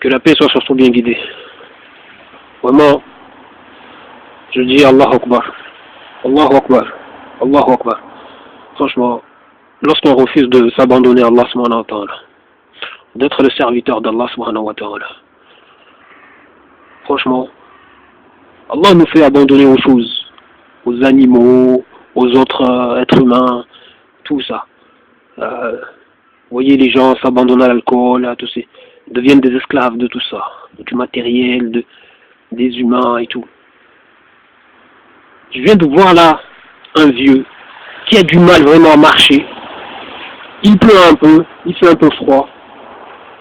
Que la paix soit sur son bien guidé. Vraiment, je dis Allahu Akbar. Allahu Akbar. Allahu Akbar. Franchement, lorsqu'on refuse de s'abandonner à Allah subhanahu wa ta'ala, d'être le serviteur d'Allah subhanahu wa ta'ala, franchement, Allah nous fait abandonner aux choses, aux animaux, aux autres êtres humains, tout ça. Vous voyez les gens s'abandonnent à l'alcool, à tout ça, deviennent des esclaves de tout ça, du matériel, des humains et tout. Je viens de voir là un vieux qui a du mal vraiment à marcher. Il pleut un peu, il fait un peu froid,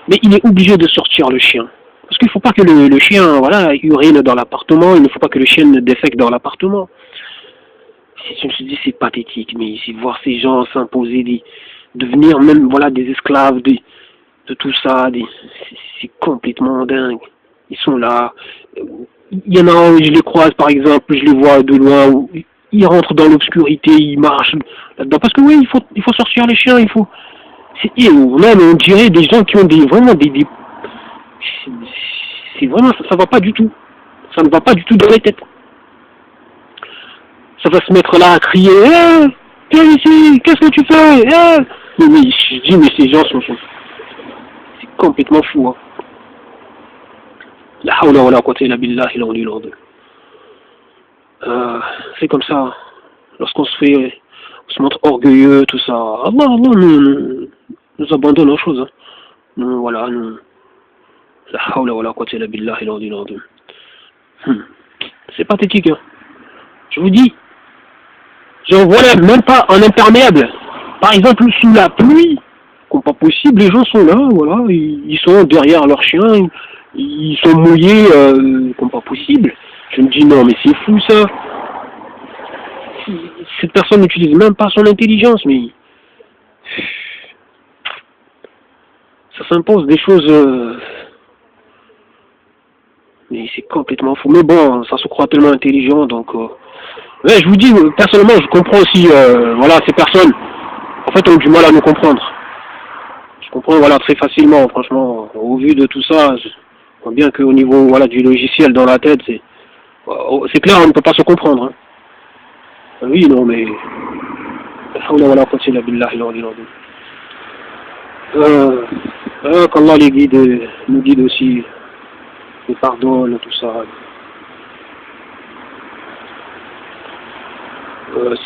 mais il est obligé de sortir le chien. Parce qu'il ne faut pas que le chien voilà, urine dans l'appartement, il ne faut pas que le chien ne défecte dans l'appartement. Je me suis dit c'est pathétique, mais ici voir ces gens s'imposer, devenir même voilà, des esclaves de tout ça, c'est complètement dingue. Ils sont là. Il y en a, je les croise par exemple, je les vois de loin, où ils rentrent dans l'obscurité, ils marchent là-dedans. Parce que oui, il faut sortir les chiens, il faut... Même on dirait des gens qui ont vraiment c'est vraiment, ça va pas du tout. Ça ne va pas du tout dans les têtes. Ça va se mettre là à crier, viens ici, qu'est-ce que tu fais mais je dis, mais ces gens c'est complètement fou. Hein. La hawla wa la quwwata illa billahi al-aliyyil azim. C'est comme ça. Lorsqu'on on se montre orgueilleux, tout ça. Allah nous abandonne aux choses. Hein. Nous, voilà, nous. La hawla wa la quwwata illa billahi al-aliyyil azim. C'est pathétique. Hein. Je vous dis, j'en vois même pas en imperméable. Par exemple, sous la pluie, comme pas possible, les gens sont là, voilà, ils sont derrière leurs chiens, ils sont mouillés comme pas possible. Je me dis non, mais c'est fou ça. Cette personne n'utilise même pas son intelligence, mais ça s'impose des choses. Mais c'est complètement fou. Mais bon, ça se croit tellement intelligent, donc. Ouais, je vous dis, personnellement, je comprends aussi, voilà, ces personnes, en fait, ont du mal à nous comprendre. Je comprends, voilà, très facilement, franchement, au vu de tout ça, je vois bien qu'au niveau, voilà, du logiciel dans la tête, c'est clair, on ne peut pas se comprendre. Hein. Oui, non, mais... qu'Allah les guide, nous guide aussi, nous pardonne, tout ça.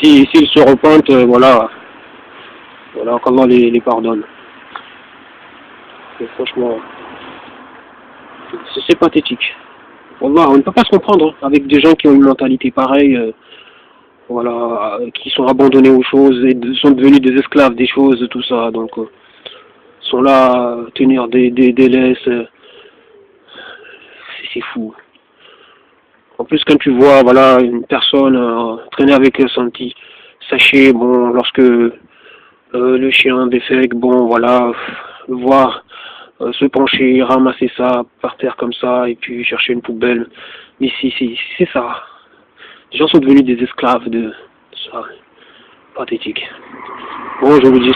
S'ils se repentent, voilà, qu'Allah les pardonne. Et franchement, c'est pathétique. Wallah, on ne peut pas se comprendre hein, avec des gens qui ont une mentalité pareille, voilà, qui sont abandonnés aux choses et sont devenus des esclaves des choses, tout ça. Donc, sont là à tenir des laisses. C'est fou. En plus, quand tu vois, voilà, une personne traîner avec son petit sachet, bon, lorsque le chien défèque, bon, voilà, voir se pencher, ramasser ça par terre comme ça, et puis chercher une poubelle. Mais c'est ça. Les gens sont devenus des esclaves de ça. Pathétique. Bon, je vous dis.